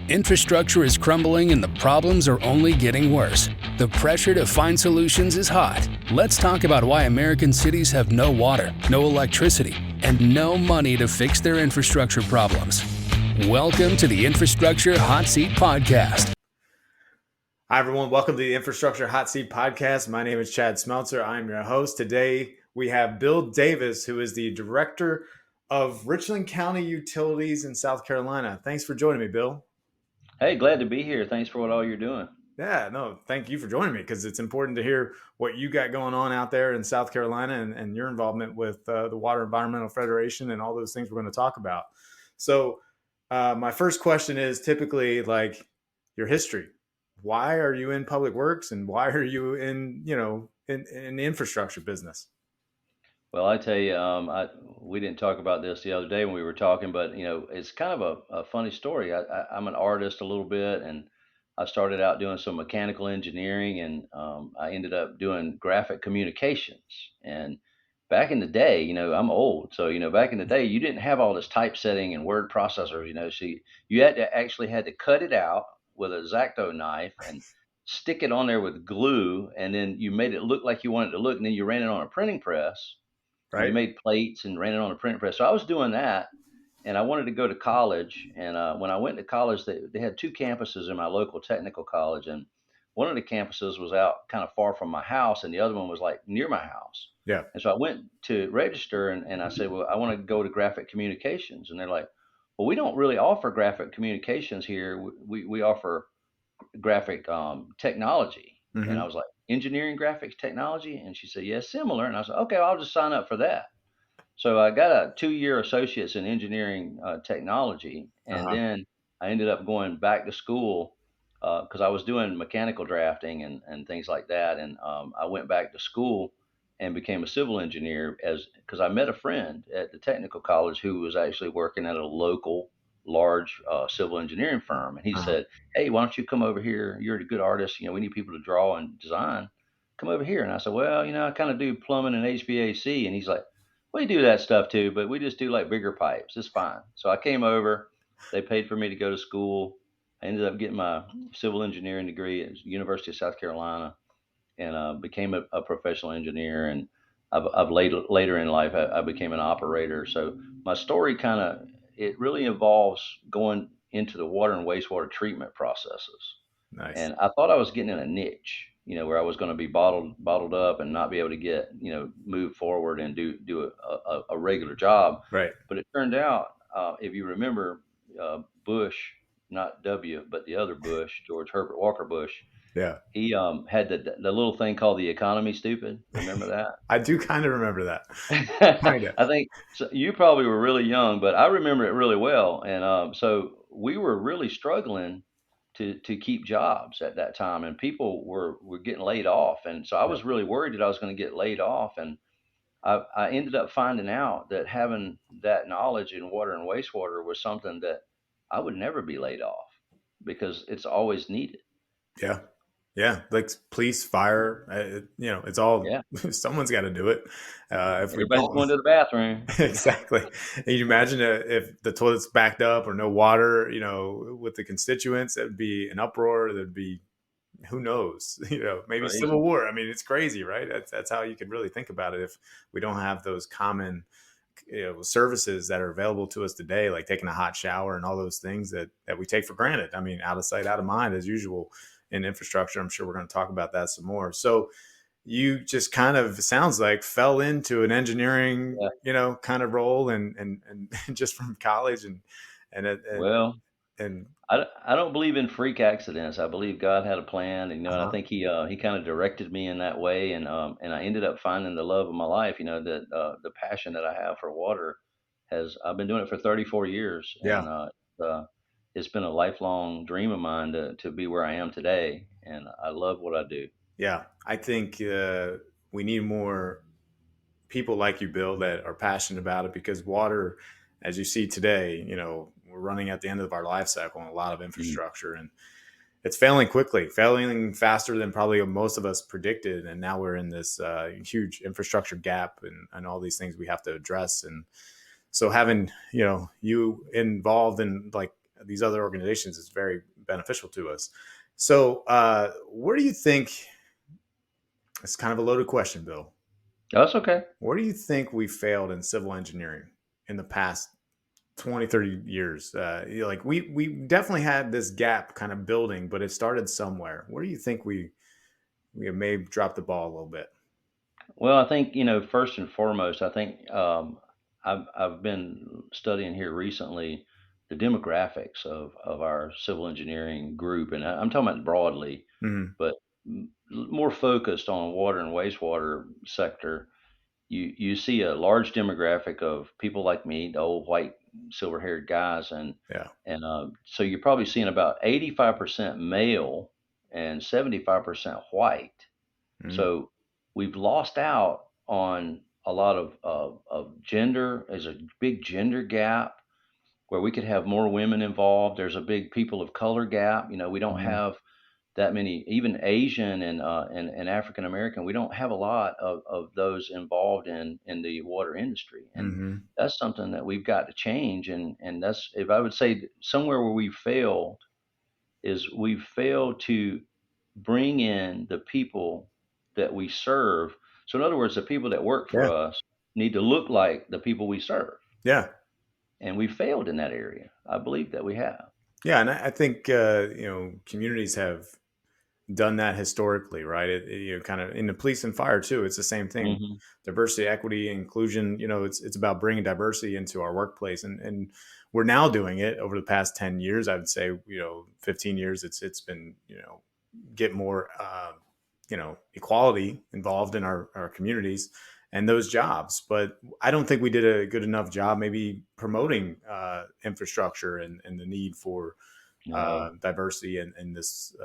Infrastructure is crumbling and the problems are only getting worse. The pressure to find solutions is hot. Let's talk about why American cities have no water, no electricity, and no money to fix their infrastructure problems. Welcome to the Infrastructure Hot Seat Podcast. Hi, everyone. Welcome to the Infrastructure Hot Seat Podcast. My name is Chad Smeltzer. I'm your host. Today, we have Bill Davis, who is the Director of Richland County Utilities in South Carolina. Thanks for joining me, Bill. Hey, glad to be here. Thanks for all you're doing. Yeah, no, thank you for joining me because it's important to hear what you got going on out there in South Carolina and your involvement with the Water Environmental Federation and all those things we're going to talk about. So my first question is typically like your history. Why are you in public works and why are you in the infrastructure business? Well, I tell you, we didn't talk about this the other day when we were talking, but it's kind of a funny story. I'm an artist a little bit, and I started out doing some mechanical engineering, and I ended up doing graphic communications. And back in the day, I'm old, so back in the day, you didn't have all this typesetting and word processors. So you actually had to cut it out with a X-Acto knife and stick it on there with glue, and then you made it look like you wanted it to look, and then you ran it on a printing press. And you Right? made plates and ran it on a printing press. So I was doing that, and I wanted to go to college. And when I went to college, they had two campuses in my local technical college, and one of the campuses was out kind of far from my house, and the other one was like near my house. Yeah. And so I went to register, and I said, well, I want to go to graphic communications, and they're like, well, we don't really offer graphic communications here. We offer graphic technology. And I Mm-hmm. was like, engineering graphics technology? And she said, yeah, similar. And I said, okay, well, I'll just sign up for that. So I got a 2-year associates in engineering technology. And Uh-huh. then I ended up going back to school because I was doing mechanical drafting and things like that. And I went back to school and became a civil engineer because I met a friend at the technical college who was actually working at a local large civil engineering firm. And he Uh-huh. said, hey, why don't you come over here? You're a good artist. We need people to draw and design. Come over here. And I said, well, I kind of do plumbing and HVAC. And he's like, we do that stuff too, but we just do like bigger pipes. It's fine. So I came over. They paid for me to go to school. I ended up getting my civil engineering degree at the University of South Carolina, and became a professional engineer. And I've later in life, I became an operator. So my story it really involves going into the water and wastewater treatment processes. Nice. And I thought I was getting in a niche, where I was going to be bottled up and not be able to get, move forward and do a regular job. Right. But it turned out, if you remember, Bush, not W, but the other Bush, George Herbert Walker Bush, Yeah. he had the little thing called the economy stupid. Remember that? I do kind of remember that. Kind of. I think so. You probably were really young, but I remember it really well. And so we were really struggling to keep jobs at that time, and people were getting laid off. And so I Yeah. was really worried that I was going to get laid off. And I ended up finding out that having that knowledge in water and wastewater was something that I would never be laid off because it's always needed. Yeah. Yeah. Like police, fire, it's all, Yeah, someone's got to do it. If we everybody's don't, going to the bathroom. exactly. And you imagine if the toilet's backed up or no water, with the constituents, it'd be an uproar. There'd be, who knows, maybe civil Crazy. war. I mean, it's crazy, right? That's how you could really think about it. If we don't have those common, services that are available to us today, like taking a hot shower and all those things that we take for granted. I mean, out of sight, out of mind, as usual in infrastructure. I'm sure we're going to talk about that some more. So you just kind of, sounds like, fell into an engineering, Yeah. kind of role and just from college and Well, and I don't believe in freak accidents. I believe God had a plan, and and I uh-huh. think he kind of directed me in that way, and I ended up finding the love of my life. That the passion that I have for water has I've been doing it for 34 years, Yeah. and uh, it's been a lifelong dream of mine to be where I am today, and I love what I do. Yeah. I think we need more people like you, Bill, that are passionate about it because water, as you see today, we're running at the end of our life cycle on a lot of Mm. infrastructure and it's failing quickly, failing faster than probably most of us predicted. And now we're in this huge infrastructure gap and all these things we have to address. And so having, you involved in like these other organizations is very beneficial to us. So, where do you think? It's kind of a loaded question, Bill. That's okay. Where do you think we failed in civil engineering in the past 20, 30 years? Like we definitely had this gap kind of building, but it started somewhere. Where do you think we may have dropped the ball a little bit? Well, I think, first and foremost, I think I've been studying here recently the demographics of our civil engineering group, and I'm talking about broadly, Hmm. but more focused on water and wastewater sector. You see a large demographic of people like me, the old white silver haired guys, Yeah. and so you're probably seeing about 85% male and 75% white. Mm. So we've lost out on a lot of gender. There's a big gender gap where we could have more women involved. There's a big people of color gap. We don't Hmm. have that many, even Asian and African American. We don't have a lot of those involved in the water industry, and Hmm. that's something that we've got to change. And that's, if I would say, somewhere where we failed is we've failed to bring in the people that we serve. So in other words, the people that work for Yeah. us need to look like the people we serve. Yeah. And we failed in that area. I believe that we have. Yeah. And I think communities have done that historically, right? Kind of in the police and fire too. It's the same thing. Hmm. Diversity, equity, inclusion. It's about bringing diversity into our workplace, and we're now doing it over the past 10 years. I would say 15 years. It's been get more equality involved in our communities and those jobs. But I don't think we did a good enough job maybe promoting infrastructure and the need for No. diversity in this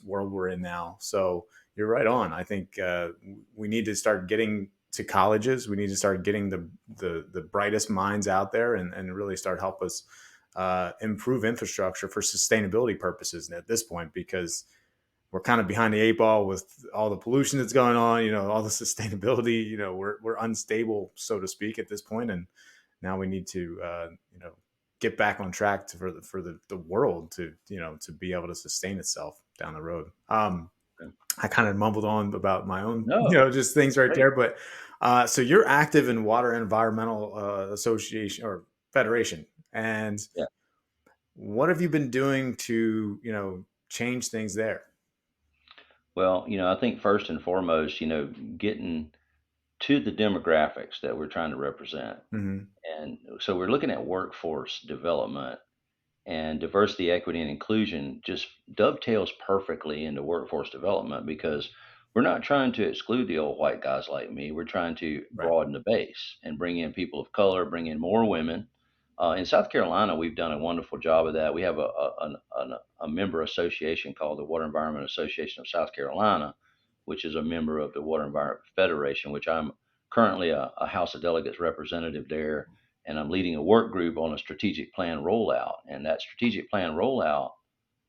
world we're in now. So you're right on. I think we need to start getting to colleges. We need to start getting the brightest minds out there and really start help us improve infrastructure for sustainability purposes at this point, because we're kind of behind the eight ball with all the pollution that's going on, all the sustainability, we're unstable, so to speak, at this point. And now we need to, get back on track for the world to be able to sustain itself down the road. I kind of mumbled on about my own, No. just things right Great. there. But so you're active in Water and Environmental Association or Federation. And Yeah. what have you been doing to, change things there? Well, I think first and foremost, getting to the demographics that we're trying to represent. Hmm. And so we're looking at workforce development, and diversity, equity, and inclusion just dovetails perfectly into workforce development because we're not trying to exclude the old white guys like me. We're trying to Right. broaden the base and bring in people of color, bring in more women. In South Carolina, we've done a wonderful job of that. We have a member association called the Water Environment Association of South Carolina, which is a member of the Water Environment Federation, which I'm currently a House of Delegates representative there, and I'm leading a work group on a strategic plan rollout. And that strategic plan rollout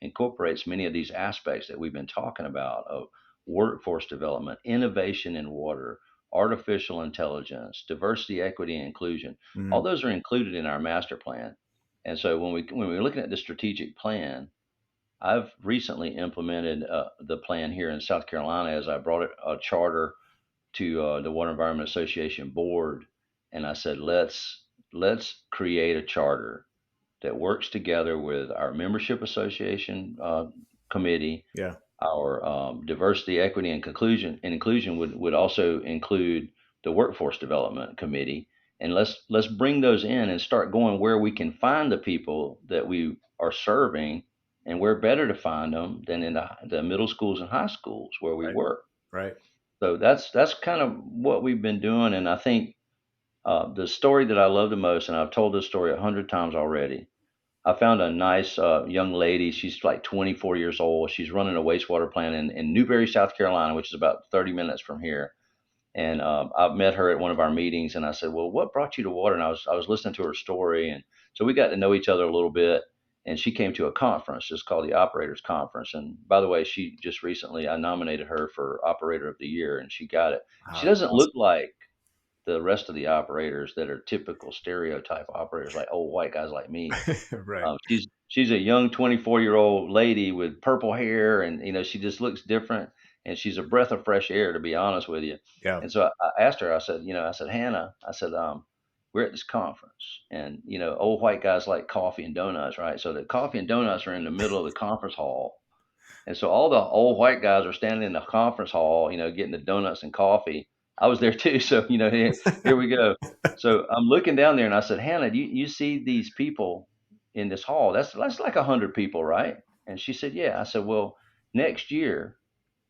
incorporates many of these aspects that we've been talking about of workforce development, innovation in water, artificial intelligence, diversity, equity, and inclusion. Hmm. All those are included in our master plan. And so when we're looking at the strategic plan, I've recently implemented the plan here in South Carolina as I brought a charter to the Water Environment Association board, and I said, let's create a charter that works together with our membership association committee, Yeah. our diversity, equity, and inclusion would also include the workforce development committee, and let's bring those in and start going where we can find the people that we are serving, and where better to find them than in the middle schools and high schools where we Right. work. Right. So that's kind of what we've been doing, and I think the story that I love the most, and I've told this story 100 times already. I found a nice young lady. She's like 24 years old. She's running a wastewater plant in Newberry, South Carolina, which is about 30 minutes from here. And I've met her at one of our meetings, and I said, "Well, what brought you to water?" And I was listening to her story, and so we got to know each other a little bit. And she came to a conference. It's called the Operators Conference. And by the way, she just recently I nominated her for Operator of the Year, and she got it. Wow, She that's doesn't look awesome. like the rest of the operators that are typical stereotype operators, like old white guys like me. Right. she's a young 24-year-old lady with purple hair, and she just looks different, and she's a breath of fresh air, to be honest with you. Yeah. And so I asked her, I said, Hannah, I said, we're at this conference, and old white guys like coffee and donuts, right? So the coffee and donuts are in the middle of the conference hall, and so all the old white guys are standing in the conference hall, getting the donuts and coffee. I was there too. So, here we go. So I'm looking down there and I said, Hannah, do you see these people in this hall? That's like 100 people, right? And she said, yeah. I said, well, next year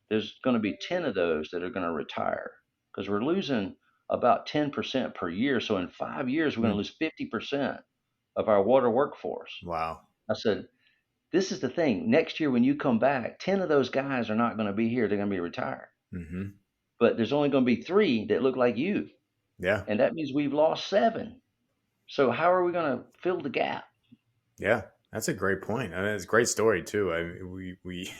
there's going to be 10 of those that are going to retire because we're losing about 10% per year. So in 5 years, we're going to Mm. lose 50% of our water workforce. Wow. I said, this is the thing. Next year, when you come back, 10 of those guys are not going to be here. They're going to be retired. Hmm. But there's only going to be three that look like you. Yeah. And that means we've lost seven. So, how are we going to fill the gap? Yeah. That's a great point. I mean, it's a great story too. I mean, we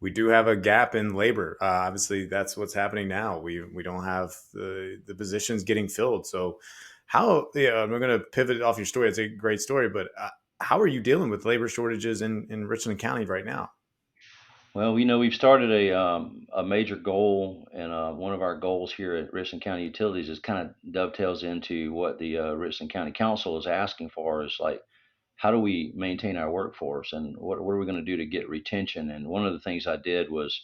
we do have a gap in labor. Obviously, that's what's happening now. We don't have the positions getting filled. So, how? Yeah, I'm going to pivot off your story. It's a great story, but how are you dealing with labor shortages in Richland County right now? Well, we've started a major goal, and one of our goals here at Richland County Utilities is kind of dovetails into what the Richland County Council is asking for. Is like, how do we maintain our workforce, and what are we going to do to get retention? And one of the things I did was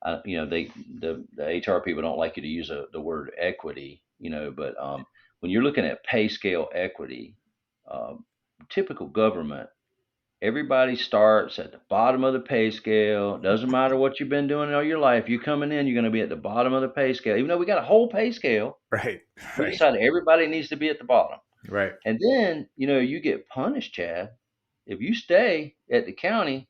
the HR people don't like you to use the word equity, but when you're looking at pay scale equity, um, typical government, everybody starts at the bottom of the pay scale. Doesn't matter what you've been doing all your life. You coming in, you're going to be at the bottom of the pay scale. Even though we got a whole pay scale, Right. we Right. decided everybody needs to be at the bottom. Right. And then, you get punished, Chad. If you stay at the county,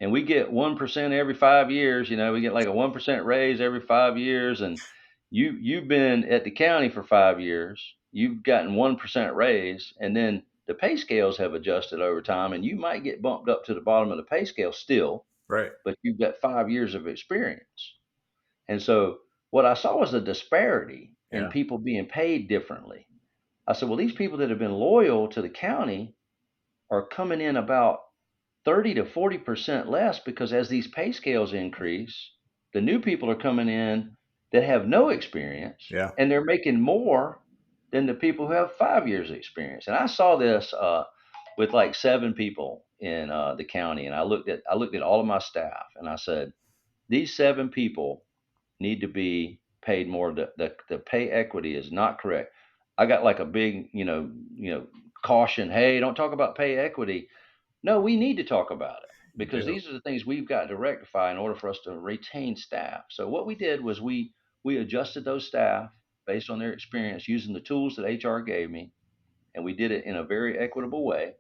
and we get 1% every 5 years. We get like a 1% raise every 5 years, and you've been at the county for 5 years. You've gotten 1% raise, and then the pay scales have adjusted over time, and you might get bumped up to the bottom of the pay scale still, Right. but you've got 5 years of experience. And so what I saw was a disparity in Yeah. people being paid differently. I said, well, these people that have been loyal to the county are coming in about 30 to 40% less because as these pay scales increase, the new people are coming in that have no experience Yeah. and they're making more than the people who have 5 years of experience. And I saw this with like seven people in the county, and I looked at all of my staff, and I said, these seven people need to be paid more. The pay equity is not correct. I got like a big caution. Hey, don't talk about pay equity. No, we need to talk about it You because do. these are the things we've got to rectify in order for us to retain staff. So what we did was we adjusted those staff based on their experience using the tools that HR gave me, and we did it in a very equitable way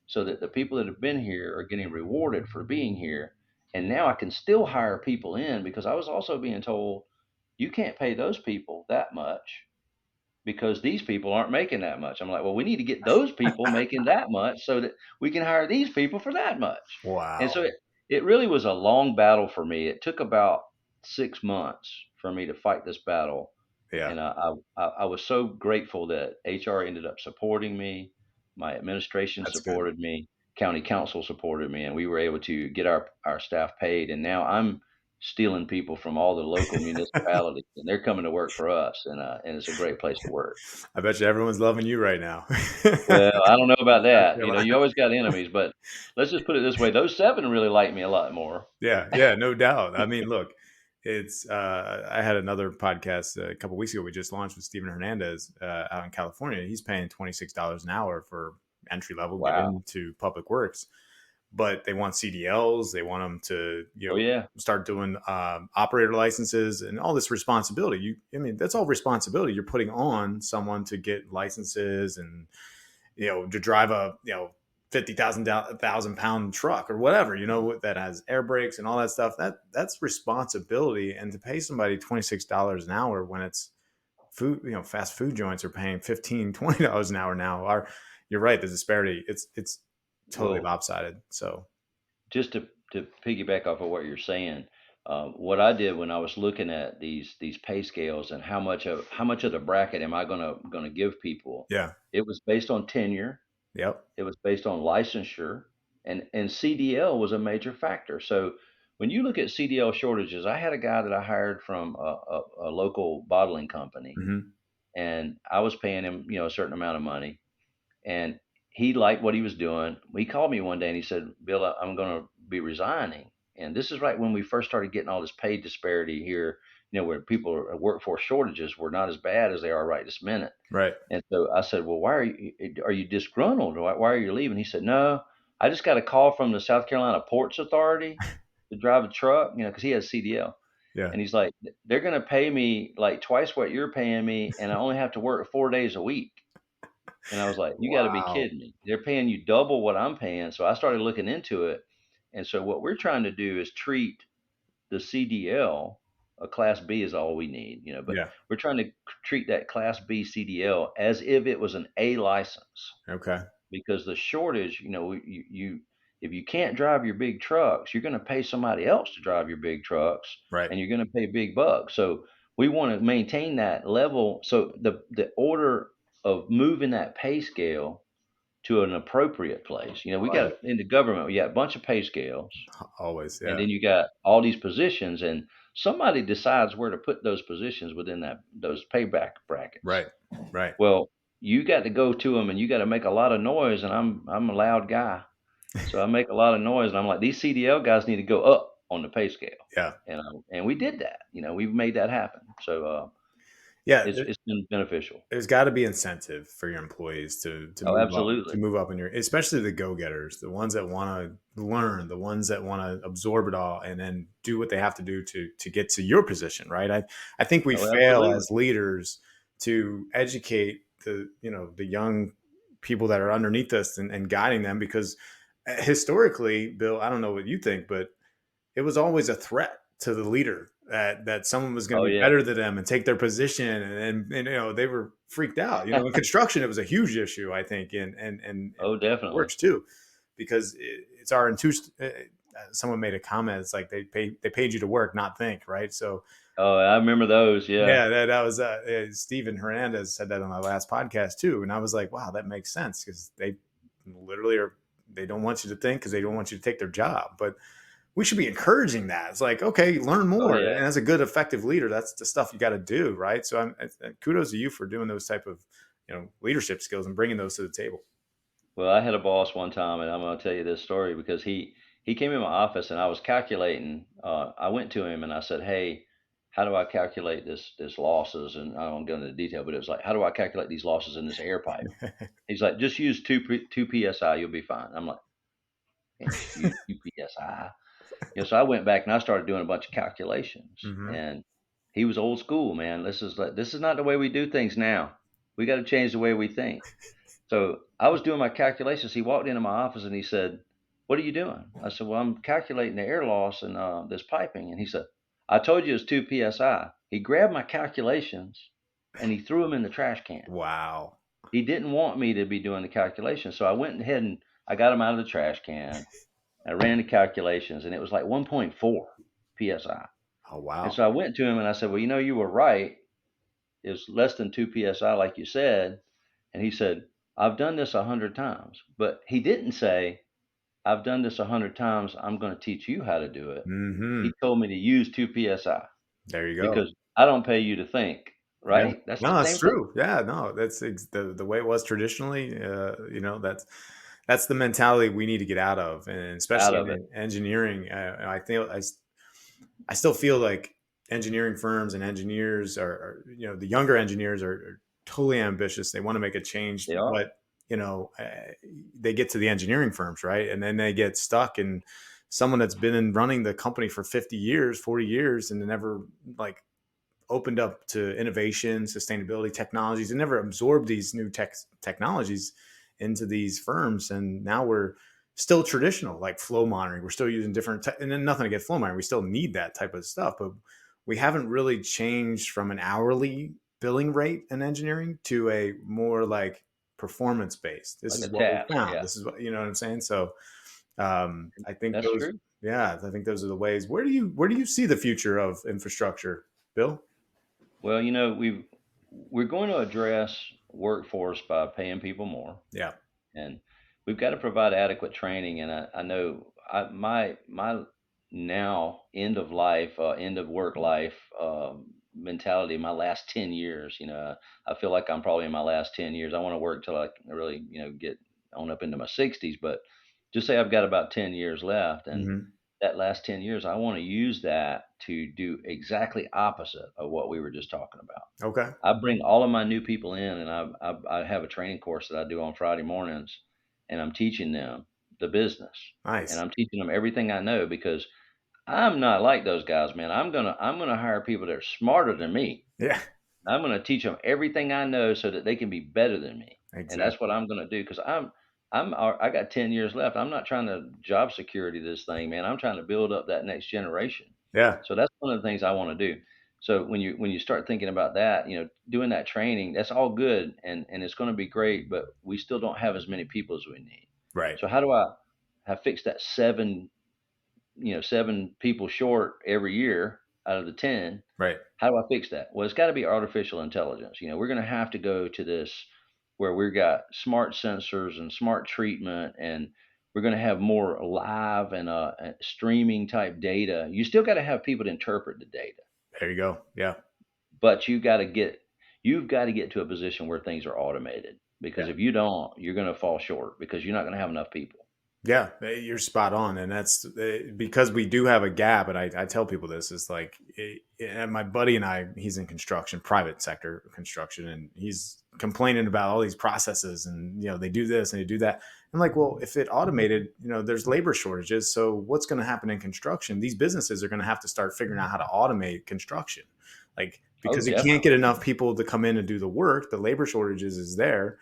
so that the people that have been here are getting rewarded for being here. And now I can still hire people in because I was also being told you can't pay those people that much because these people aren't making that much. I'm like, well, we need to get those people making that much so that we can hire these people for that much. And so Wow. it really was a long battle for me. It took about 6 months for me to fight this battle. Yeah. And I was so grateful that HR ended up supporting me. My administration That's good. supported me. County council supported me, and we were able to get our staff paid. And now I'm stealing people from all the local municipalities, and they're coming to work for us, and it's a great place to work. I bet you everyone's loving you right now. Well, I don't know about South that. Carolina. You always got enemies, but let's just put it this way: those seven really like me a lot more. Yeah, yeah, no doubt. I mean, look, it's I had another podcast a couple weeks ago we just launched with Steven Hernandez out in California. He's paying $26 an hour for entry level get Wow. into public works, but they want CDLs, they want them to, Oh yeah. start doing operator licenses and all this responsibility. I mean, that's all responsibility you're putting on someone to get licenses and to drive a 50,000 pound truck or whatever, that has air brakes and all that stuff. That's responsibility. And to pay somebody $26 an hour when it's food, fast food joints are paying 15, $20 an hour now. You're right. The disparity, it's totally Well, lopsided. So just to piggyback off of what you're saying, what I did when I was looking at these pay scales and how much of the bracket am I gonna give people, yeah. it was based on tenure, Yep. it was based on licensure, and CDL was a major factor. So when you look at CDL shortages, I had a guy that I hired from a local bottling company, Hmm. and I was paying him, a certain amount of money, and he liked what he was doing. He called me one day and he said, "Bill, I'm going to be resigning." And this is right when we first started getting all this pay disparity here, where workforce shortages were not as bad as they are right this minute. Right. And so I said, "Well, why are you disgruntled? Why are you leaving?" He said, "No, I just got a call from the South Carolina Ports Authority to drive a truck, because he has CDL." Yeah. And he's like, "They're going to pay me like twice what you're paying me, and I only have to work 4 days a week." And I was like, "You got to be Wow. kidding me. They're paying you double what I'm paying." So I started looking into it. And so what we're trying to do is treat the CDL, a class B is all we need, but Yeah. we're trying to treat that class B CDL as if it was an A license, Okay. because the shortage, if you can't drive your big trucks, you're going to pay somebody else to drive your big trucks, Right. and you're going to pay big bucks. So we want to maintain that level. So the order of moving that pay scale to an appropriate place. We Right. got in the government, we got a bunch of pay scales, Always. and Yeah. then you got all these positions, and somebody decides where to put those positions within those payback brackets. Right. Right. Well, you got to go to them, and you got to make a lot of noise, and I'm a loud guy, so I make a lot of noise, and I'm like, these CDL guys need to go up on the pay scale, Yeah. and we did that. We've made that happen. So Yeah. it's been beneficial. There's got to be incentive for your employees to Oh, to absolutely. move up in your, especially the go-getters, the ones that want to learn, the ones that want to absorb it all and then do what they have to do to get to your position, right? I think we Oh, fail absolutely. as leaders to educate the young people that are underneath us and guiding them, because historically, Bill, I don't know what you think, but it was always a threat to the leader that someone was going Oh, to be yeah. better than them and take their position, and they were freaked out. In construction, it was a huge issue, I think, and Oh, definitely. works too, because it's our intuition. Someone made a comment. It's like they paid you to work, not think, right? So Oh, I remember those. Yeah. yeah, that was Steven Hernandez said that on my last podcast too, and I was like, wow, that makes sense, because they literally are. They don't want you to think because they don't want you to take their job, but we should be encouraging that. It's like, okay, learn Oh, more. yeah. And as a good, effective leader, that's the stuff you got to do, right? So kudos to you for doing those type of, leadership skills and bringing those to the table. Well, I had a boss one time, and I'm going to tell you this story because he came in my office, and I was calculating. I went to him and I said, "Hey, how do I calculate this losses?" And I don't go into the detail, but it was like, "How do I calculate these losses in this air pipe?" He's like, "Just use two psi, you'll be fine." I'm like, "Can't just use two psi." So I went back and I started doing a bunch of calculations, Hmm. and he was old school, man. This is not the way we do things now. We got to change the way we think. So I was doing my calculations. He walked into my office and he said, "What are you doing?" I said, "Well, I'm calculating the air loss and this piping." And he said, "I told you it's 2 psi." He grabbed my calculations and he threw them in the trash can. Wow. He didn't want me to be doing the calculations. So I went ahead and I got him out of the trash can. I ran the calculations and it was like 1.4 psi. Oh, And wow. so I went to him and I said, "Well, you were right. It's less than 2 psi, like you said." And he said, "I've done this 100 times." But he didn't say, "I've done this 100 times. I'm going to teach you how to do it." Hmm. He told me to use 2 psi There you go. because I don't pay you to think, Yeah. right? That's the No, that's same thing. true. Yeah, no, that's the way it was traditionally. That's the mentality we need to get out of, and Out especially of it. in engineering. I still feel like engineering firms and engineers the younger engineers are totally ambitious. They want to make a change, They are. but they get to the engineering firms, right, and then they get stuck in someone that's been in running the company for 50 years, 40 years, and never like opened up to innovation, sustainability, technologies, and never absorbed these new technologies into these firms. And now we're still traditional, like flow monitoring. We're still using and then nothing against flow monitoring. We still need that type of stuff, but we haven't really changed from an hourly billing rate in engineering to a more like performance based. This Like is a what we task. found. Yeah. This is what, you know what I'm saying? So I think That's true. I think those are the ways. Where do you see the future of infrastructure, Bill? Well, we're going to address workforce by paying people more. Yeah. And we've got to provide adequate training, and I know my now end of life, end of work life mentality. My last 10 years, I feel like I'm probably in my last 10 years. I want to work till I really, get on up into my 60s, but just say I've got about 10 years left, and Hmm. that last 10 years, I want to use that to do exactly opposite of what we were just talking about. Okay. I bring all of my new people in, and I have a training course that I do on Friday mornings, and I'm teaching them the business, and Nice. I'm teaching them everything I know because I'm not like those guys, man. I'm gonna hire people that are smarter than me. Yeah. I'm gonna teach them everything I know so that they can be better than me, and that's what Exactly. I'm gonna do because I got 10 years left. I'm not trying to job security this thing, man. I'm trying to build up that next generation. Yeah. So that's one of the things I want to do. So when you start thinking about that, doing that training, that's all good and it's going to be great, but we still don't have as many people as we need. Right. So how do I have fixed that seven people short every year out of the 10? Right. How do I fix that? Well, it's got to be artificial intelligence. We're going to have to go to this where we've got smart sensors and smart treatment, and we're going to have more live and streaming type data. You still got to have people to interpret the data, There you go. Yeah. but you've got to get to a position where things are automated. Because Yeah. if you don't, you're going to fall short because you're not going to have enough people. Yeah, you're spot on, and that's because we do have a gap. And I tell people this is like, and my buddy and I, he's in construction, private sector construction, and he's complaining about all these processes, and they do this and they do that. I'm like, well, if it automated, there's labor shortages. So what's going to happen in construction? These businesses are going to have to start figuring out how to automate construction, like Oh, because you can't get definitely. enough people to come in and do the work. The labor shortages is there.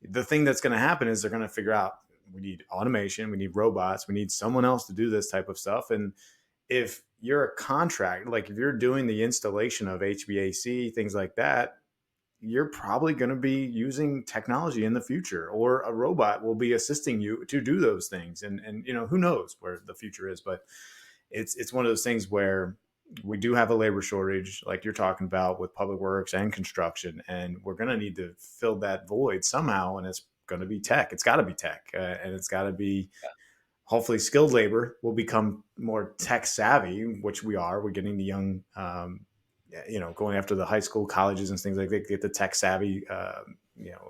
The thing that's going to happen is they're going to figure out we need automation, we need robots, we need someone else to do this type of stuff. And if you're a contract, like if you're doing the installation of HVAC, things like that, you're probably going to be using technology in the future, or a robot will be assisting you to do those things. And who knows where the future is, but it's one of those things where we do have a labor shortage, like you're talking about with public works and construction, and we're going to need to fill that void somehow. And it's going to be tech. It's got to be tech, and it's got to be hopefully skilled labor will become more tech savvy, which we are. We're getting the young, going after the high school, colleges, and things like that. Get the tech savvy,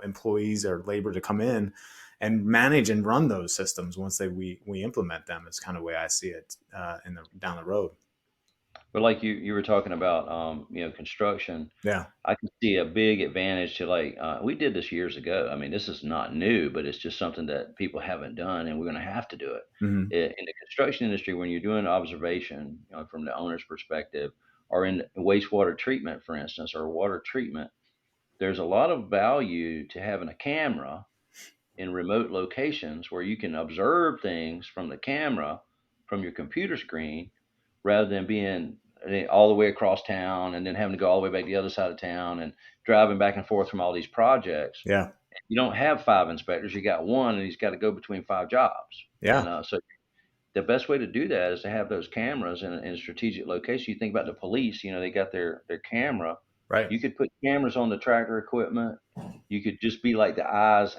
employees or labor to come in and manage and run those systems once we implement them. Is kind of the way I see it in the down the road. But like you were talking about, construction, Yeah. I can see a big advantage to like we did this years ago. I mean, this is not new, but it's just something that people haven't done, and we're going to have to do it. Hmm. In the construction industry. When you're doing observation, from the owner's perspective, or in wastewater treatment, for instance, or water treatment, there's a lot of value to having a camera in remote locations where you can observe things from the camera from your computer screen rather than being all the way across town and then having to go all the way back to the other side of town and driving back and forth from all these projects. Yeah. You don't have five inspectors, you got one, and he's got to go between five jobs. Yeah. So the best way to do that is to have those cameras in a strategic location. You think about the police, they got their camera. Right. You could put cameras on the tractor equipment. You could just be like the eyes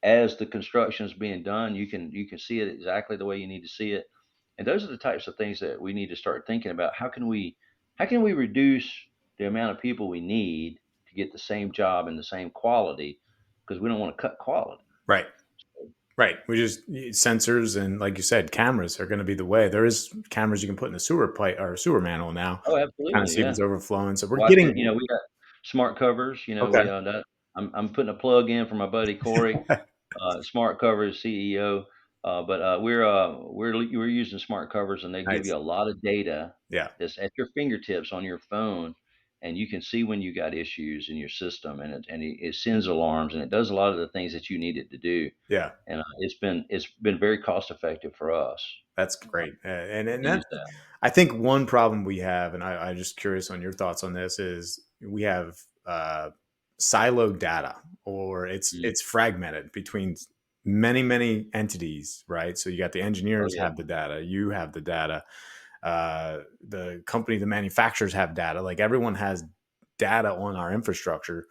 as the construction is being done. You can see it exactly the way you need to see it. And those are the types of things that we need to start thinking about. How can we reduce the amount of people we need to get the same job and the same quality because we don't want to cut quality. Right. Right. We just sensors and, like you said, cameras are going to be the way. There is cameras you can put in a sewer pipe or a sewer manhole now, Oh, kind of absolutely, see if yeah. it's overflowing. So we're Watch it. getting We got smart covers. okay. I'm putting a plug in for my buddy Corey. Smart Covers CEO. But we're using smart covers, and they give Nice. you a lot of data Yeah. that's at your fingertips on your phone, and you can see when you got issues in your system, and it sends alarms, and it does a lot of the things that you need it to do. Yeah. And it's been very cost effective for us That's great. And to that use that. I think one problem we have, and I'm just curious on your thoughts on this, is we have siloed data, or it's Mm. it's fragmented between many entities, right? So you got the Oh engineers yeah. have the data, you have the data, the company, the manufacturers have data. Like everyone has data on our infrastructure,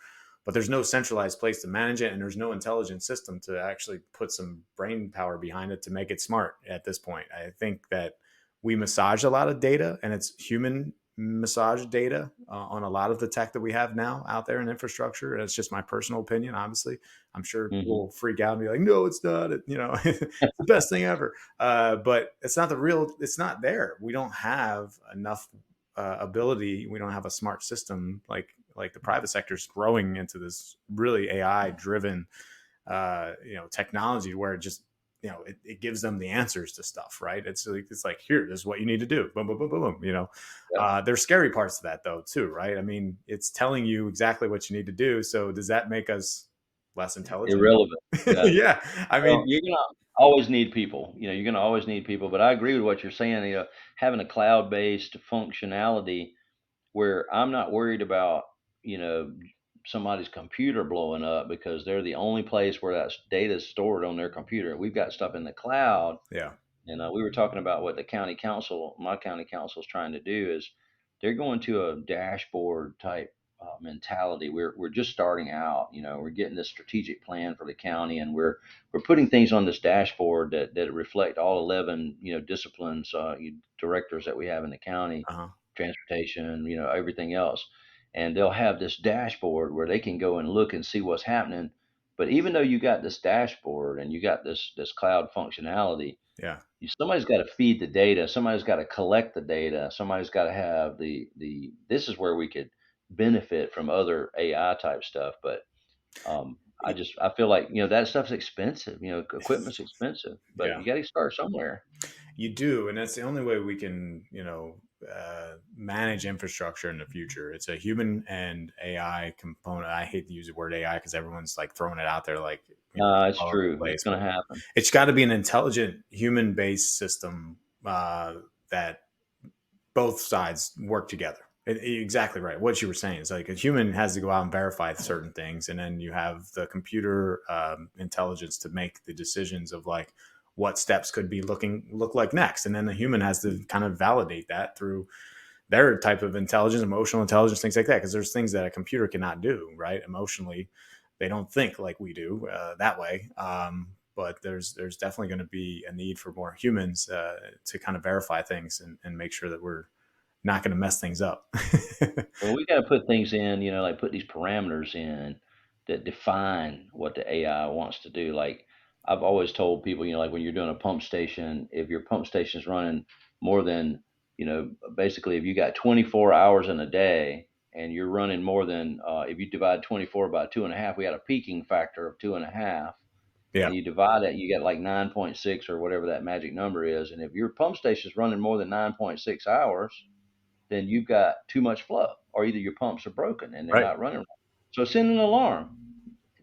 but there's no centralized place to manage it, and there's no intelligent system to actually put some brain power behind it to make it smart at this point. I think that we massage a lot of data, and it's human massage data on a lot of the tech that we have now out there in infrastructure. And it's just my personal opinion. Obviously, I'm sure people Hmm. will freak out and be like, "No, it's not. You know, it's the best thing ever." But it's not the real. It's not there. We don't have enough ability. We don't have a smart system like the private sector is growing into this really AI driven technology where it just it gives them the answers to stuff, right? It's like here, this is what you need to do, boom boom boom boom boom. Yeah. There's scary parts to that though too, right? I mean, it's telling you exactly what you need to do, so does that make us less intelligent? Irrelevant. Yeah. Yeah, I Well, mean, you're gonna always need people. You're gonna always need people. But I agree with what you're saying. Having a cloud-based functionality where I'm not worried about, you know, somebody's computer blowing up because they're the only place where that data is stored on their computer. We've got stuff in the cloud. yeah, And we were talking about what my county council is trying to do is they're going to a dashboard type mentality. We're just starting out. We're getting this strategic plan for the county, and we're putting things on this dashboard that reflect all 11 disciplines, directors that we have in the county, uh-huh, transportation, everything else, and they'll have this dashboard where they can go and look and see what's happening. But even though you got this dashboard and you got this cloud functionality, yeah. somebody's got to feed the data. Somebody's got to collect the data. Somebody's got to have the. This is where we could benefit from other AI type stuff. But I feel like that stuff's expensive. Equipment's expensive, but Yeah, you got to start somewhere. you do, and that's the only way we can, manage infrastructure in the future. It's a human and AI component. I hate to use the word AI because everyone's like throwing it out there like It's all over the true. It's place, going but to happen. it's got to be an intelligent human-based system that both sides work together. Exactly right. What you were saying is like a human has to go out and verify certain things, and then you have the computer intelligence to make the decisions of like what steps could be look like next, and then the human has to kind of validate that through their type of intelligence, emotional intelligence, things like that. Because there's things that a computer cannot do, right? Emotionally, they don't think like we do that way. But there's definitely going to be a need for more humans to kind of verify things and make sure that we're not going to mess things up. Well, we got to put things in, like put these parameters in that define what the AI wants to do. Like I've always told people, like when you're doing a pump station, if your pump station is running more than, basically if you got 24 hours in a day and you're running more than, if you divide 24 by 2.5, we had a peaking factor of 2.5, Yeah, and you divide it, you get like 9.6 or whatever that magic number is. And if your pump station is running more than 9.6 hours, then you've got too much flow, or either your pumps are broken and they're right. not running right. So send an alarm.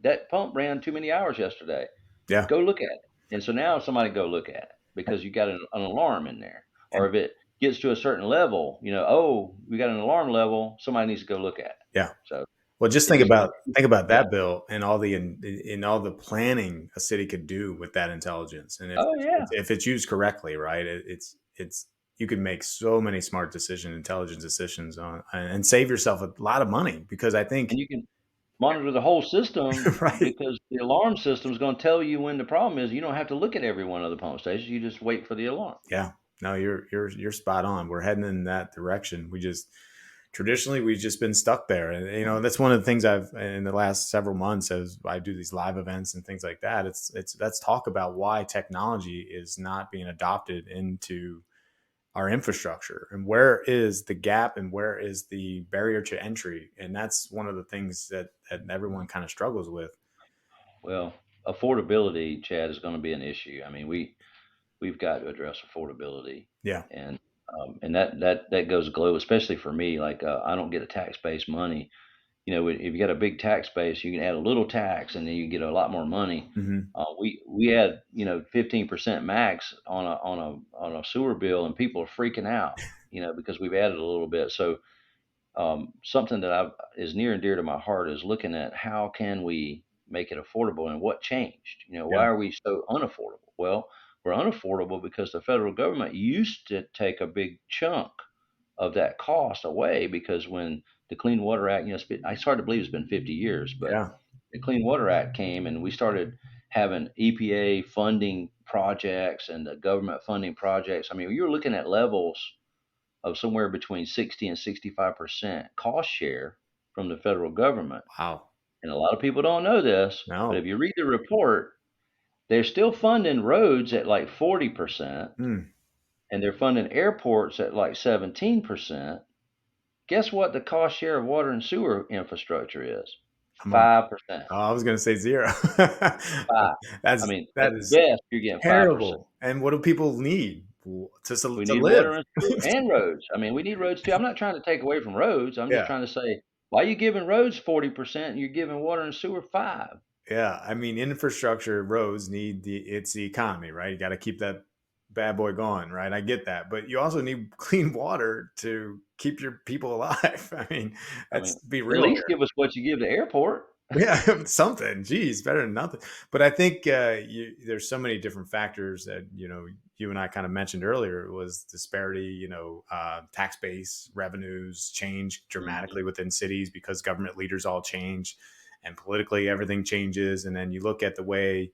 That pump ran too many hours yesterday. Yeah, Go look at it. And so now somebody go look at it because you got an alarm in there. Or and if it gets to a certain level, oh, we got an alarm level, somebody needs to go look at it. yeah. So Well, just it just think about yeah. that, Bill, and all the in all the planning a city could do with that intelligence, and Oh yeah. if it's used correctly, right? It's you can make so many smart decisions, intelligent decisions on, and save yourself a lot of money because I think And you can monitor the whole system right. because the alarm system is going to tell you when the problem is. You don't have to look at every one of the pump stations. You just wait for the alarm. Yeah. No, you're spot on. We're heading in that direction. We just traditionally we've just been stuck there, and that's one of the things I've in the last several months as I do these live events and things like that. It's let's talk about why technology is not being adopted into our infrastructure and where is the gap and where is the barrier to entry, and that's one of the things that everyone kind of struggles with. Well, affordability, Chad, is going to be an issue. I mean, we've got to address affordability, Yeah. and that goes global, especially for me. Like I don't get a tax base money. If you got a big tax base, you can add a little tax, and then you get a lot more money. Hmm. We had 15% max on a sewer bill, and people are freaking out, because we've added a little bit. So something that is near and dear to my heart is looking at how can we make it affordable and what changed. Yeah. Why are we so unaffordable? Well, we're unaffordable because the federal government used to take a big chunk of that cost away, because when the Clean Water Act, it's hard to believe it's been 50 years, but Yeah. the Clean Water Act came and we started having EPA funding projects and the government funding projects. I mean, you're looking at levels of somewhere between 60 and 65% cost share from the federal government. Wow. And a lot of people don't know this, but No. if you read the report, they're still funding roads at like 40%, Mm. and they're funding airports at like 17%. Guess what the cost share of water and sewer infrastructure is? I'm on. 5%. Oh, I was gonna say zero. Five. I That's mean, that at is best, you're getting 5%. terrible. And what do people need We to need live? water and sewer and roads. I mean, we need roads too. I'm not trying to take away from roads. I'm just Yeah. trying to say, why are you giving roads 40% and you're giving water and sewer 5? Yeah, I mean, infrastructure, roads need it's the economy, right? You got to keep that bad boy going, right? I get that, but you also need clean water to keep your people alive. I mean, I mean, let's be at real least here. give us what you give the airport. Yeah, something. Geez, better than nothing. But I think there's so many different factors that you and I kind of mentioned earlier was disparity. Tax base revenues change Mhm. dramatically within cities because government leaders all change, and politically everything changes. And then you look at the way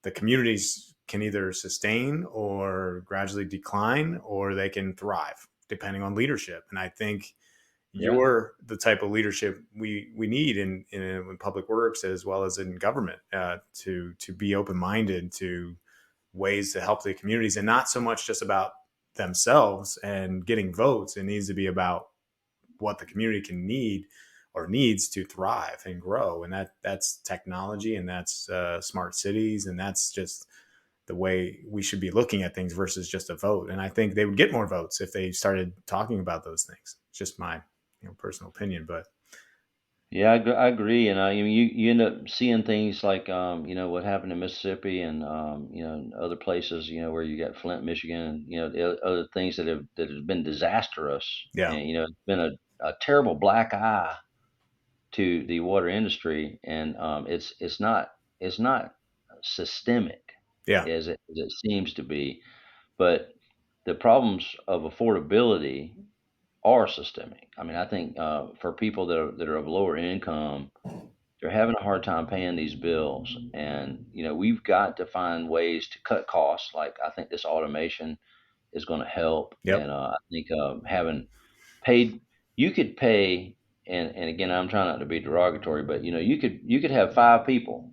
the communities can either sustain or gradually decline, or they can thrive depending on leadership. And I think Yeah. you're the type of leadership we need in public works as well as in government to be open minded to ways to help the communities and not so much just about themselves and getting votes. It needs to be about what the community can need or needs to thrive and grow, and that's technology, and that's smart cities, and that's just the way we should be looking at things versus just a vote. And I think they would get more votes if they started talking about those things. It's just my personal opinion, but Yeah, I agree, and you end up seeing things like what happened in Mississippi and other places where you got Flint, Michigan, the other things that have been disastrous, yeah, and it's been a terrible black eye to the water industry, and it's not systemic yeah, as it seems to be, but the problems of affordability are systemic. I mean, I think for people that are of lower income, they're having a hard time paying these bills, and we've got to find ways to cut costs. Like I think this automation is going to help, yep, and I think having paid, you could pay, and again, I'm trying not to be derogatory, but you could have 5 people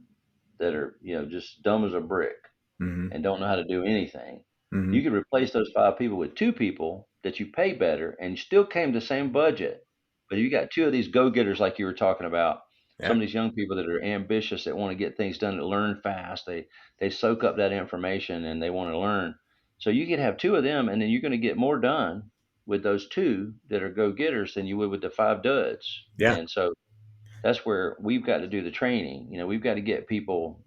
that are just dumb as a brick mm-hmm, and don't know how to do anything. mm-hmm, You could replace those 5 people with 2 people that you pay better, and you still came to the same budget. But you got two of these go-getters, like you were talking about. yeah, Some of these young people that are ambitious, that want to get things done, that learn fast. They soak up that information and they want to learn. So you could have 2 of them, and then you're going to get more done with those two that are go-getters than you would with the 5 duds. yeah, And so that's where we've got to do the training. We've got to get people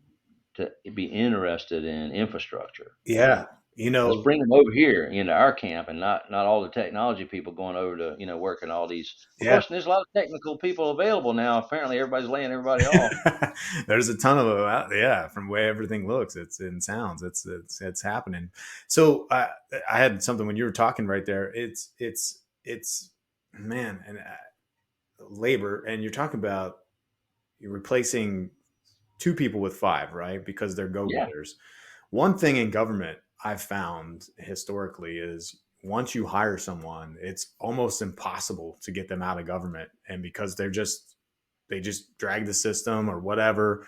to be interested in infrastructure, yeah. and let's bring them over here into our camp, and not all the technology people going over to working all these. Of Yeah. course, there's a lot of technical people available now. Apparently, everybody's laying everybody off. There's a ton of them out. Yeah, from the way everything looks, it's and sounds, it's happening. So I had something when you were talking right there. It's man, and labor, and you're talking about you're replacing two people with five, right? Because they're go Yeah, getters. One thing in government I've found historically is once you hire someone, it's almost impossible to get them out of government. And because they just drag the system or whatever.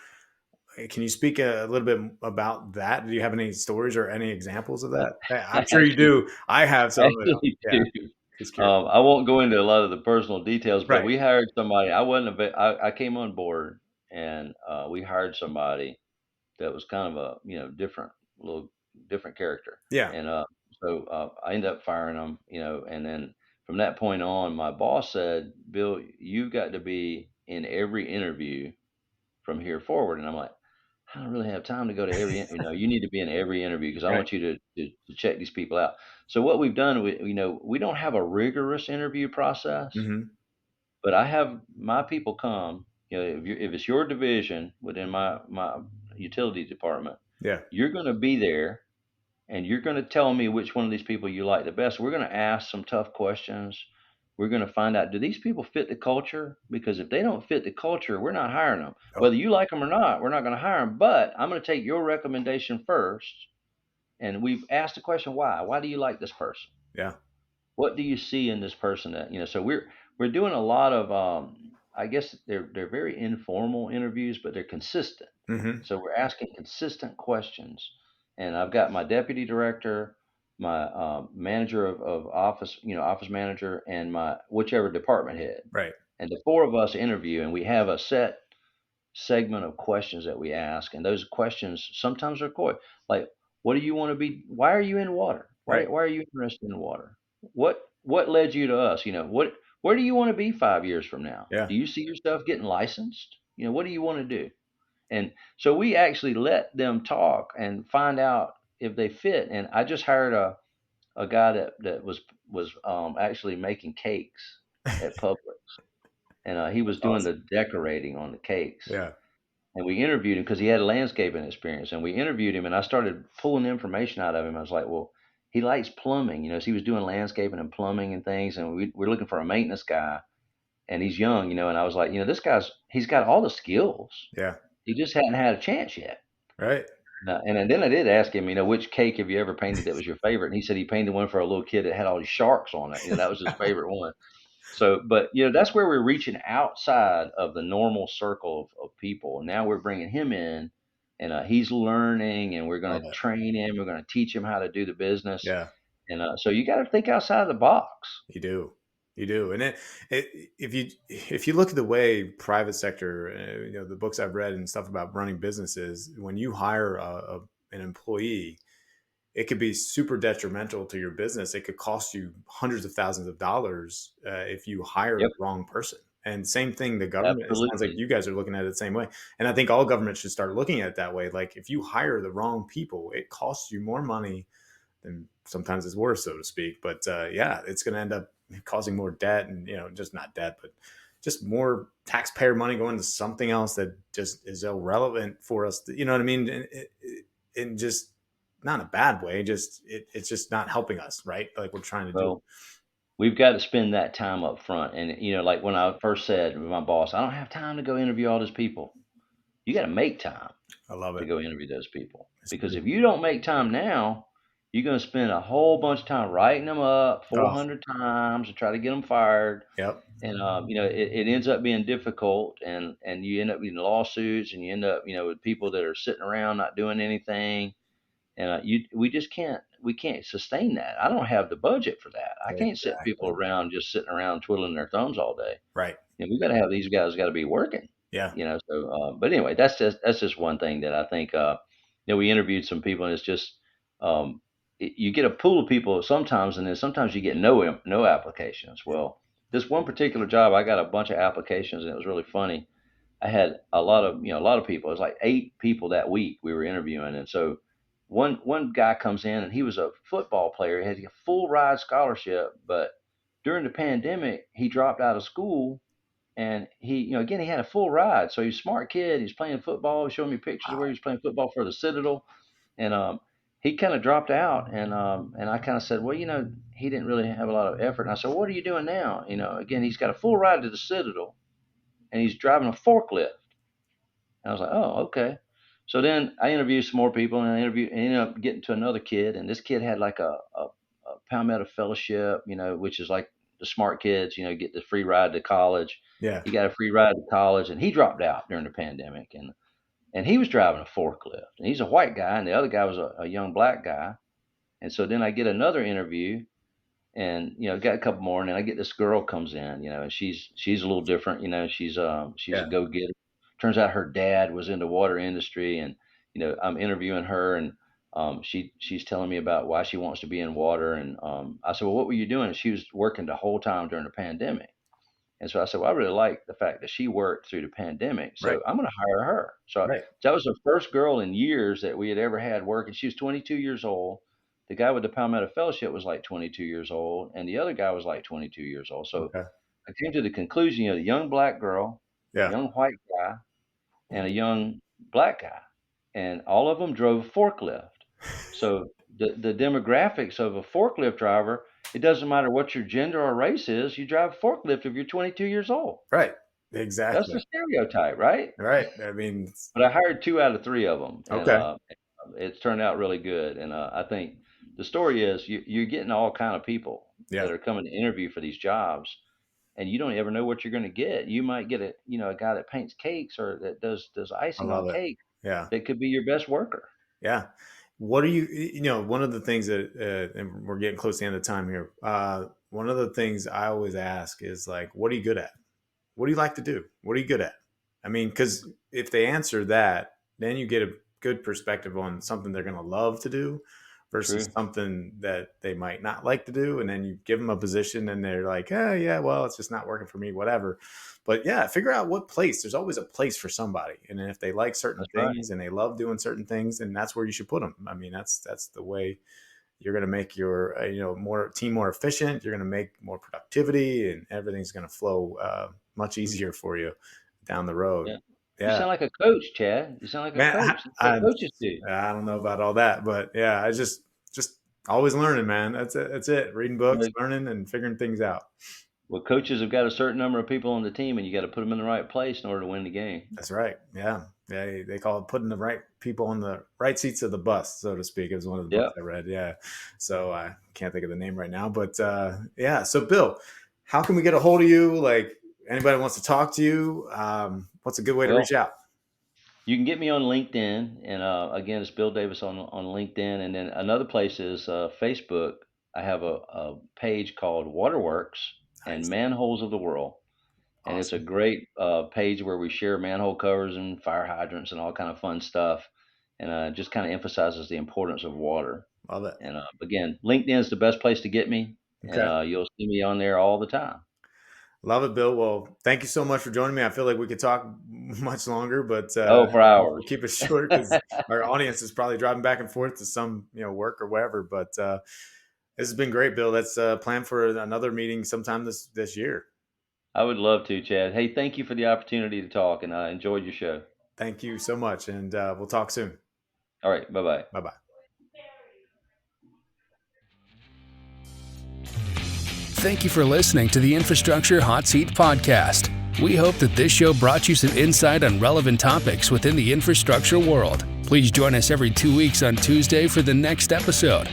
Can you speak a little bit about that? Do you have any stories or any examples of that? I I'm sure you actually do. I have some, but actually yeah, do. just curious. I won't go into a lot of the personal details, but Right. we hired somebody. I wasn't a bit. I came on board, and we hired somebody that was kind of a different, little different character, Yeah. and so I ended up firing him, and then from that point on, my boss said, "Bill, you've got to be in every interview from here forward," and I'm like, "I don't really have time to go to every, you need to be in every interview because I Right. want you to check these people out." So what we've done, we don't have a rigorous interview process, Hmm. but I have my people come. If it's your division within my utility department, Yeah. you're going to be there, and you're going to tell me which one of these people you like the best. We're going to ask some tough questions. We're going to find out, do these people fit the culture? Because if they don't fit the culture, we're not hiring them. Oh, Whether you like them or not, we're not going to hire them. But I'm going to take your recommendation first. And we've asked the question, why? Why do you like this person? yeah. What do you see in this person that, so we're doing a lot of, I guess they're very informal interviews, but they're consistent. Hmm. So we're asking consistent questions. And I've got my deputy director, my manager of office, office manager, and my whichever department head. Right. And the four of us interview, and we have a set segment of questions that we ask. And those questions sometimes are like, what do you want to be? Why are you in water? Why, Right. why are you interested in water? What led you to us? Where do you want to be 5 years from now? Yeah. Do you see yourself getting licensed? What do you want to do? And so we actually let them talk and find out if they fit. And I just hired a guy that was actually making cakes at Publix, and he was That's doing awesome. the decorating on the cakes. Yeah. And we interviewed him because he had landscaping experience. And we interviewed him, and I started pulling information out of him. I was like, well, he likes plumbing, so he was doing landscaping and plumbing and things. And we're looking for a maintenance guy, and he's young, and I was like, this he's got all the skills. Yeah. He just hadn't had a chance yet. Right. And then I did ask him, which cake have you ever painted that was your favorite? And he said he painted one for a little kid that had all these sharks on it. That was his favorite one. So, but that's where we're reaching outside of the normal circle of people. Now we're bringing him in, and he's learning, and we're going Love to it. train him. We're going to teach him how to do the business. Yeah. And so you got to think outside the box. You do. You do. And if you look at the way private sector, the books I've read and stuff about running businesses, when you hire an employee, it could be super detrimental to your business. It could cost you hundreds of thousands of dollars if you hire Yep, the wrong person. And same thing, the government, it sounds like absolutely. you guys are looking at it the same way. And I think all governments should start looking at it that way. Like if you hire the wrong people, it costs you more money than sometimes it's worse, so to speak. But yeah, it's going to end up causing more debt and, just not debt, but just more taxpayer money going to something else that just is irrelevant for us. You know what I mean? And just not in a bad way, just it's just not helping us, right? Like we're trying to do. Well, we've got to spend that time up front. And, like when I first said to my boss, I don't have time to go interview all these people. You got to make time I love to it. go interview those people. It's Because pretty. if you don't make time now, you're going to spend a whole bunch of time writing them up Oh, 400 times to try to get them fired. yep. And, it ends up being difficult, and you end up getting lawsuits, and you end up, with people that are sitting around not doing anything. And we can't sustain that. I don't have the budget for that. I can't sit people Exactly. around just sitting around twiddling their thumbs all day. Right. We got to have these guys got to be working. Yeah. So but anyway, that's just one thing that I think. We interviewed some people, and it's just you get a pool of people sometimes, and then sometimes you get no applications. Well, this one particular job, I got a bunch of applications, and it was really funny. I had a lot of people. It was like 8 people that week we were interviewing, and so one guy comes in, and he was a football player. He had a full ride scholarship, but during the pandemic, he dropped out of school, and he, again, he had a full ride. So he's a smart kid. He's playing football. He showed me pictures of where he Wow. was playing football for the Citadel, and he kind of dropped out, and I kind of said, well, he didn't really have a lot of effort. And I said, well, what are you doing now? Again, he's got a full ride to the Citadel, and he's driving a forklift. And I was like, oh, okay. So then I interviewed some more people, and ended up getting to another kid, and this kid had like a Palmetto Fellowship, which is like the smart kids, get the free ride to college. Yeah. He got a free ride to college, and he dropped out during the pandemic, and he was driving a forklift, and he's a white guy, and the other guy was a young black guy. And so then I get another interview, and got a couple more, and then I get this girl comes in, and she's a little different, she's a Yeah. go-getter. Turns out her dad was in the water industry, and I'm interviewing her, and she's telling me about why she wants to be in water. And I said, well, what were you doing? And she was working the whole time during the pandemic. And so I said, well, I really like the fact that she worked through the pandemic, Right. so I'm going to hire her. So Right. that was the first girl in years that we had ever had working. She was 22 years old. The guy with the Palmetto Fellowship was like 22 years old, and the other guy was like 22 years old. So Okay. I came to the conclusion, the young black girl, Yeah. young white guy, and a young black guy, and all of them drove a forklift. So the demographics of a forklift driver, it doesn't matter what your gender or race is, you drive a forklift if you're 22 years old. Right. That's Exactly. the stereotype, right? Right. I mean, But I hired 2 out of 3 of them, and, okay. it's turned out really good, and, I think the story is you're getting all kind of people Yeah. that are coming to interview for these jobs, and you don't ever know what you're gonna get. You might get a guy that paints cakes or that does I icing on love it. cake Yeah. that could be your best worker. Yeah. What do one of the things that, and we're getting close to the end of time here. One of the things I always ask is like, what are you good at? What do you like to do? What are you good at? I mean, because if they answer that, then you get a good perspective on something they're going to love to do versus True. something that they might not like to do. And then you give them a position and they're like, oh, yeah, well, it's just not working for me, whatever. But yeah, figure out what place. There's always a place for somebody. And if they like certain That's right. things and they love doing certain things, then that's where you should put them. I mean, that's the way you're going to make your more efficient. You're going to make more productivity, and everything's going to flow much easier for you down the road. Yeah. You Yeah, sound like a coach, Chad. You sound like a man. coach. That's what coaches do. I don't know about all that, but yeah, I just always learning, man. That's it. That's it. Reading You books, know, learning, and figuring things out. well, coaches have got a certain number of people on the team, and you got to put them in the right place in order to win the game. That's right. Yeah. Yeah. They call it putting the right people on the right seats of the bus, so to speak. It was one of the Yeah, books I read. Yeah. So I can't think of the name right now, but yeah. So Bill, how can we get a hold of you? Like anybody wants to talk to you, what's a good way to well, reach out? you can get me on LinkedIn, and again, it's Bill Davis on LinkedIn, and then another place is Facebook. I have a page called Waterworks and Nice. Manholes of the World, and it's a Awesome. great page where we share manhole covers and fire hydrants and all kind of fun stuff, and just kind of emphasizes the importance of water. Love it. And again, LinkedIn is the best place to get me, and Okay. you'll see me on there all the time. Love it, Bill. Well, thank you so much for joining me. I feel like we could talk much longer, but Oh, for we'll hours. keep it short because our audience is probably driving back and forth to some, work or whatever. But this has been great, Bill. Let's plan for another meeting sometime this year. I would love to, Chad. Hey, thank you for the opportunity to talk, and I enjoyed your show. Thank you so much, and we'll talk soon. All right, bye bye. Bye bye. Thank you for listening to the Infrastructure Hot Seat Podcast. We hope that this show brought you some insight on relevant topics within the infrastructure world. Please join us every 2 weeks on Tuesday for the next episode.